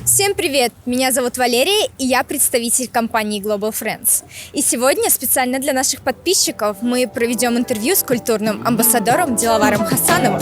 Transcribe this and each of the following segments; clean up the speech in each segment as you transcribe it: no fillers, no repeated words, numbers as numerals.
Всем привет! Меня зовут Валерия, и я представитель компании Global Friends. И сегодня специально для наших подписчиков мы проведем интервью с культурным амбассадором Диловаром Хасановым.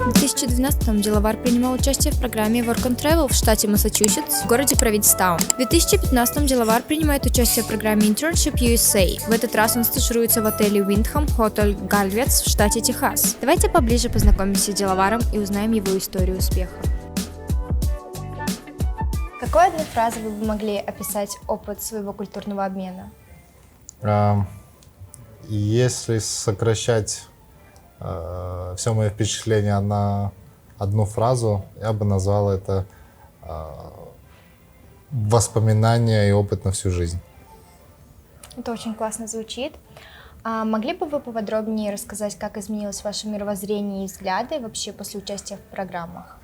В 2012-м Диловар принимал участие в программе Work and Travel в штате Массачусетс в городе Провидстаун. В 2015-м Диловар принимает участие в программе Internship USA. В этот раз он стажируется в отеле Windham Hotel Gallwitz в штате Техас. Давайте поближе познакомимся с Диловаром и узнаем его историю успеха. Какой одной фразой вы бы могли описать опыт своего культурного обмена? Если сокращать все мои впечатления на одну фразу, я бы назвал это воспоминания и опыт на всю жизнь. Это очень классно звучит. Могли бы вы поподробнее рассказать, как изменилось ваше мировоззрение и взгляды вообще после участия в программах?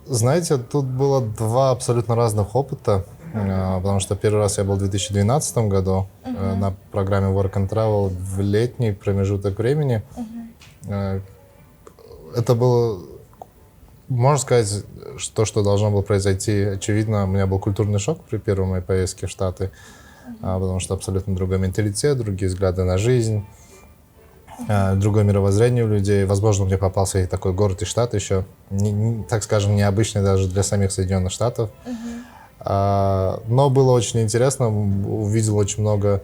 Знаете, тут было два абсолютно разных опыта, потому что первый раз я был в 2012 году на программе Work and Travel в летний промежуток времени. Это было, можно сказать, что должно было произойти. Очевидно, у меня был культурный шок при первой моей поездке в Штаты, потому что абсолютно другой менталитет, другие взгляды на жизнь, другое мировоззрение у людей. Возможно, мне попался и такой город и штат еще, так скажем, необычный даже для самих Соединенных Штатов. Но было очень интересно, увидел очень много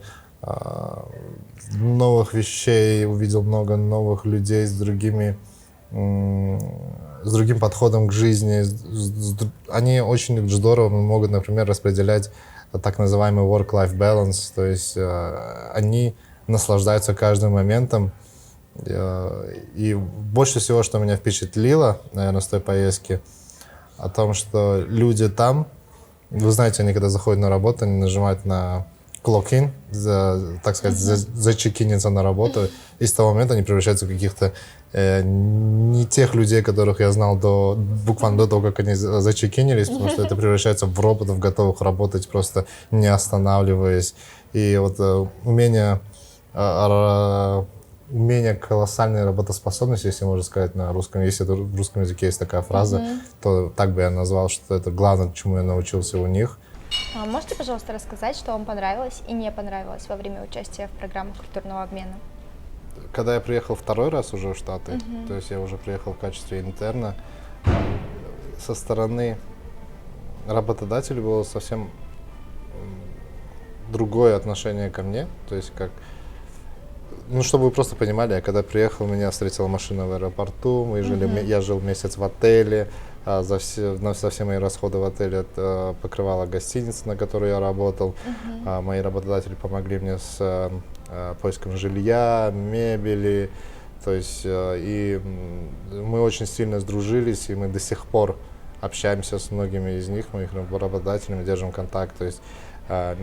новых вещей, увидел много новых людей с другим подходом к жизни. Они очень здорово могут, например, распределять так называемый work-life balance, то есть они наслаждаются каждым моментом. И больше всего, что меня впечатлило, наверное, с той поездки, о том, что люди там, вы знаете, они когда заходят на работу, они нажимают на clock-in, так сказать, зачекиниться на работу, и с того момента они превращаются в каких-то не тех людей, которых я знал буквально до того, как они зачекинились, потому что это превращается в роботов, готовых работать просто не останавливаясь. И вот умение колоссальной работоспособности, если можно сказать на русском, если в русском языке есть такая фраза, то так бы я назвал, что это главное, чему я научился у них. Можете, пожалуйста, рассказать, что вам понравилось и не понравилось во время участия в программах культурного обмена? Когда я приехал второй раз уже в Штаты, то есть я уже приехал в качестве интерна, со стороны работодателя было совсем другое отношение ко мне, то есть как... Ну, чтобы вы просто понимали, я когда приехал, меня встретила машина в аэропорту, я жил месяц в отеле, за все мои расходы в отеле покрывала гостиница, на которой я работал. Мои работодатели помогли мне с поиском жилья, мебели, то есть и мы очень сильно сдружились, и мы до сих пор общаемся с многими из них, моих работодателями, держим контакт, то есть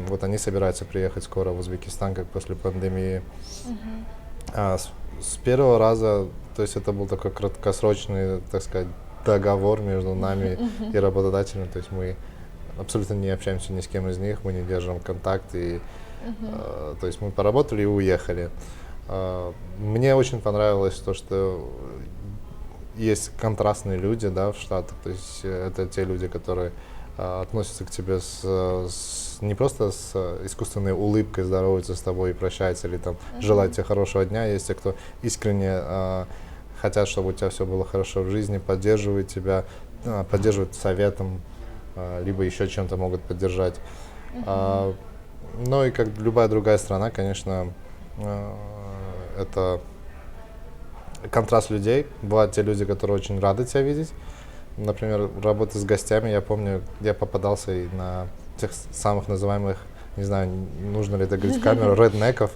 вот они собираются приехать скоро в Узбекистан, как после пандемии. С первого раза, то есть это был такой краткосрочный, так сказать, договор между нами и работодателем, то есть мы абсолютно не общаемся ни с кем из них, мы не держим контакт, и, то есть мы поработали и уехали. Мне очень понравилось то, что есть контрастные люди, да, в Штатах, то есть это те люди, которые относятся к тебе не просто с искусственной улыбкой, здороваются с тобой и прощаются, или там желают тебе хорошего дня. Есть те, кто искренне хотят, чтобы у тебя все было хорошо в жизни, поддерживают тебя, поддерживают советом, либо еще чем-то могут поддержать. Ну и как любая другая страна, конечно, это контраст людей. Бывают те люди, которые очень рады тебя видеть. Например, работа с гостями, я помню, я попадался и на тех самых называемых, не знаю, нужно ли это говорить в камеру, реднеков,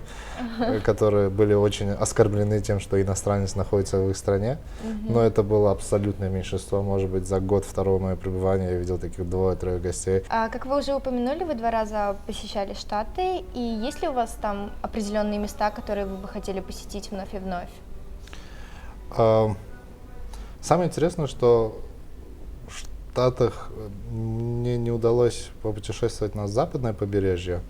которые были очень оскорблены тем, что иностранец находится в их стране. Но это было абсолютное меньшинство. Может быть, за год второго моего пребывания я видел таких 2-3 гостей. Как вы уже упомянули, вы 2 раза посещали Штаты, и есть ли у вас там определенные места, которые вы бы хотели посетить вновь и вновь? Самое интересное, что Штатах мне не удалось попутешествовать на западное побережье.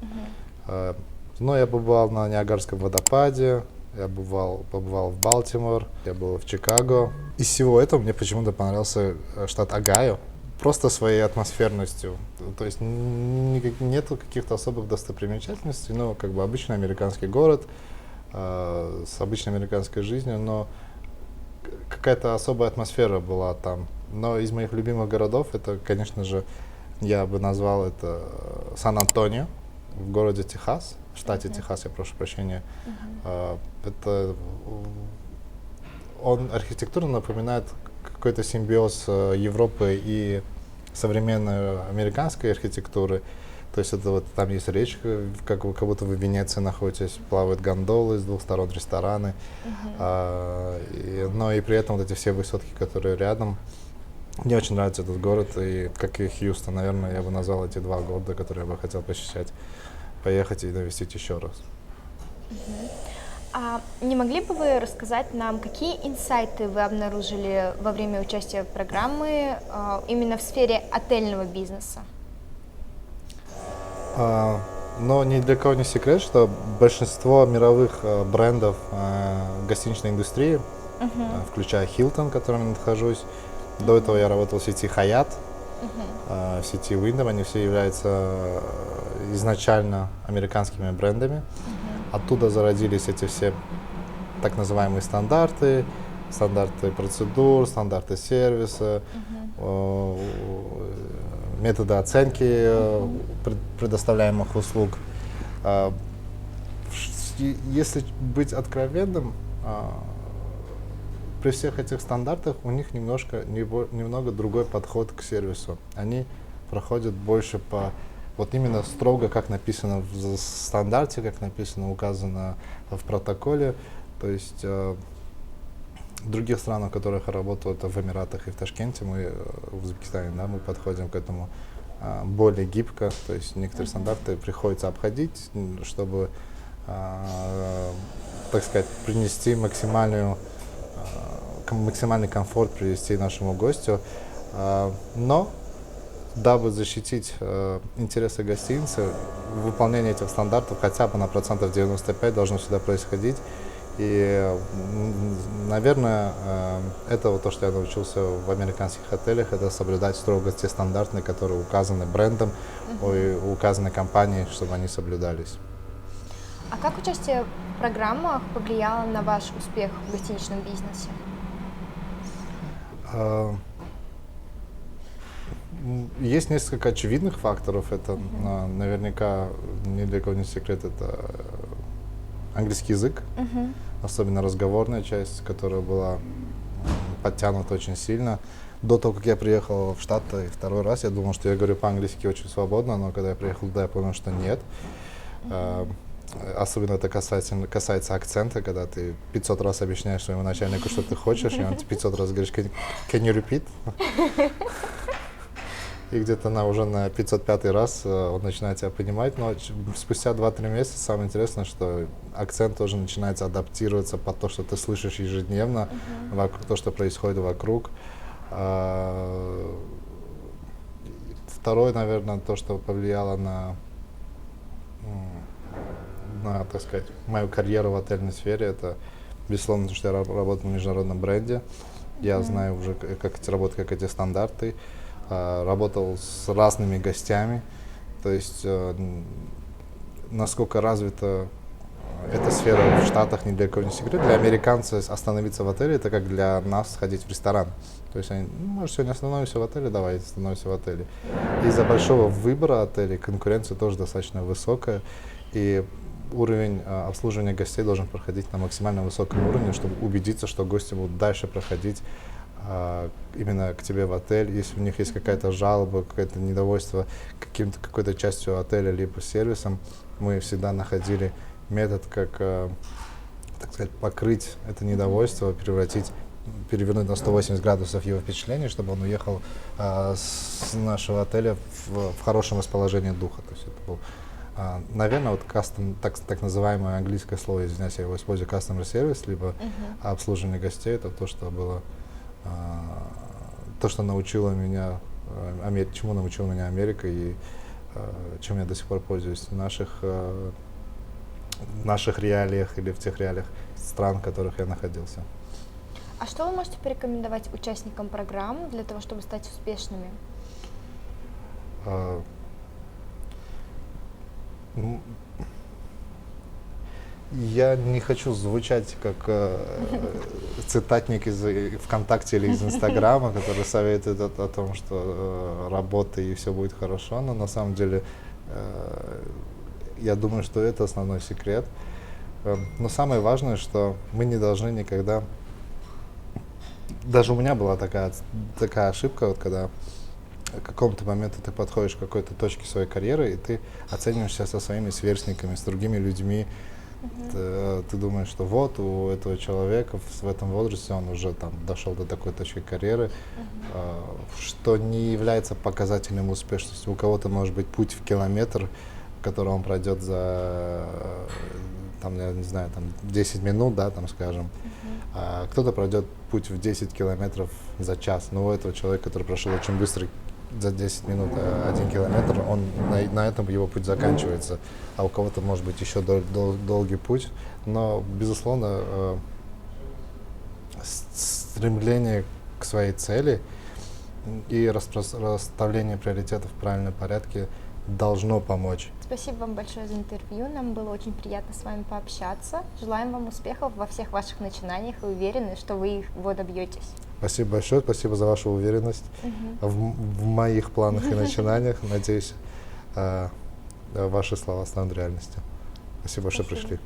Но я побывал на Ниагарском водопаде, я побывал в Балтимор, я был в Чикаго. Из всего этого мне почему-то понравился штат Огайо. Просто своей атмосферностью. То есть нету каких-то особых достопримечательностей, но как бы обычный американский город с обычной американской жизнью, но какая-то особая атмосфера была там. Но из моих любимых городов, это, конечно же, я бы назвал это Сан-Антонио в городе Техас, в штате Техас, я прошу прощения. Это он архитектурно напоминает какой-то симбиоз Европы и современной американской архитектуры. То есть это вот там есть речка, как будто вы в Венеции находитесь, плавают гондолы, с двух сторон рестораны. Но и при этом вот эти все высотки, которые рядом. Мне очень нравится этот город, и как и Хьюстон, наверное, я бы назвал эти два города, которые я бы хотел посещать, поехать и навестить еще раз. А не могли бы вы рассказать нам, какие инсайты вы обнаружили во время участия в программе именно в сфере отельного бизнеса? Но ни для кого не секрет, что большинство мировых брендов гостиничной индустрии, включая Hilton, в котором я нахожусь, до этого я работал в сети Hyatt, в сети Wyndham, они все являются изначально американскими брендами. Оттуда зародились эти все так называемые стандарты процедур, стандарты сервиса, методы оценки предоставляемых услуг. Если быть откровенным, при всех этих стандартах у них немного другой подход к сервису. Они проходят больше по вот именно строго, как написано в стандарте, как написано, указано в протоколе. То есть в других странах, в которых я работал, это в Эмиратах и в Ташкенте, мы в Узбекистане, да, мы подходим к этому более гибко. То есть некоторые стандарты приходится обходить, чтобы, так сказать, принести максимальный комфорт, привести нашему гостю. Но дабы защитить интересы гостиницы, выполнение этих стандартов хотя бы на 95% должно всегда происходить. И, наверное, это вот то, что я научился в американских отелях, это соблюдать строго те стандарты, которые указаны брендом, указаны компанией, чтобы они соблюдались. А как участие в программах повлияло на ваш успех в гостиничном бизнесе? Есть несколько очевидных факторов. Это наверняка ни для кого не секрет, это английский язык, особенно разговорная часть, которая была подтянута очень сильно. До того, как я приехал в Штаты второй раз, я думал, что я говорю по-английски очень свободно, но когда я приехал туда, я понял, что нет. Особенно это касается акцента, когда ты 500 раз объясняешь своему начальнику, что ты хочешь, и он 500 раз говоришь can you repeat? И где-то уже на 505 раз он начинает тебя понимать, но спустя 2-3 месяца самое интересное, что акцент тоже начинается адаптироваться под то, что ты слышишь ежедневно, то, что происходит вокруг. Второе, наверное, то, что повлияло на, так сказать, мою карьеру в отельной сфере, это, безусловно, то, что я работаю в международном бренде. Я знаю уже, как эти стандарты. Работал с разными гостями, то есть насколько развита эта сфера в Штатах, ни для кого не секрет. Для американцев остановиться в отеле — это как для нас сходить в ресторан. То есть они, может, сегодня остановимся в отеле, давайте остановимся в отеле. Из-за большого выбора отелей конкуренция тоже достаточно высокая, и уровень обслуживания гостей должен проходить на максимально высоком уровне, чтобы убедиться, что гости будут дальше проходить именно к тебе в отель. Если у них есть какая-то жалоба, какое-то недовольство какой-то частью отеля либо сервисом, мы всегда находили метод, как, так сказать, покрыть это недовольство, перевернуть на 180 градусов его впечатление, чтобы он уехал с нашего отеля в хорошем расположении духа. То есть это был, наверное, вот так называемое английское слово, извиняюсь, я его использую, customer service, либо обслуживание гостей, это то, что было то, что научило меня, чему научила меня Америка и чем я до сих пор пользуюсь. наших реалиях или в тех реалиях стран, в которых я находился. А что вы можете порекомендовать участникам программ для того, чтобы стать успешными? А, ну, Я не хочу звучать как цитатник из ВКонтакте или из Инстаграма, который советует о том, что работай и все будет хорошо, но на самом деле я думаю, что это основной секрет. Но самое важное, что мы не должны никогда... Даже у меня была такая ошибка, вот когда в каком-то моменту ты подходишь к какой-то точке своей карьеры, и ты оцениваешься со своими сверстниками, с другими людьми. Ты думаешь, что вот у этого человека в этом возрасте он уже там дошел до такой точки карьеры, что не является показателем успешности. У кого-то может быть путь в километр, который он пройдет за, там, я не знаю, там 10 минут, да, там, скажем. А кто-то пройдет путь в 10 километров за час. Но у этого человека, который прошел очень быстро за 10 минут 1 километр, он на этом его путь заканчивается, а у кого-то может быть еще долгий путь, но, безусловно, стремление к своей цели и расставление приоритетов в правильном порядке должно помочь. Спасибо вам большое за интервью, нам было очень приятно с вами пообщаться. Желаем вам успехов во всех ваших начинаниях и уверены, что вы его добьетесь. Спасибо большое, спасибо за вашу уверенность в моих планах и начинаниях. Надеюсь, ваши слова станут реальностью. Спасибо, что пришли.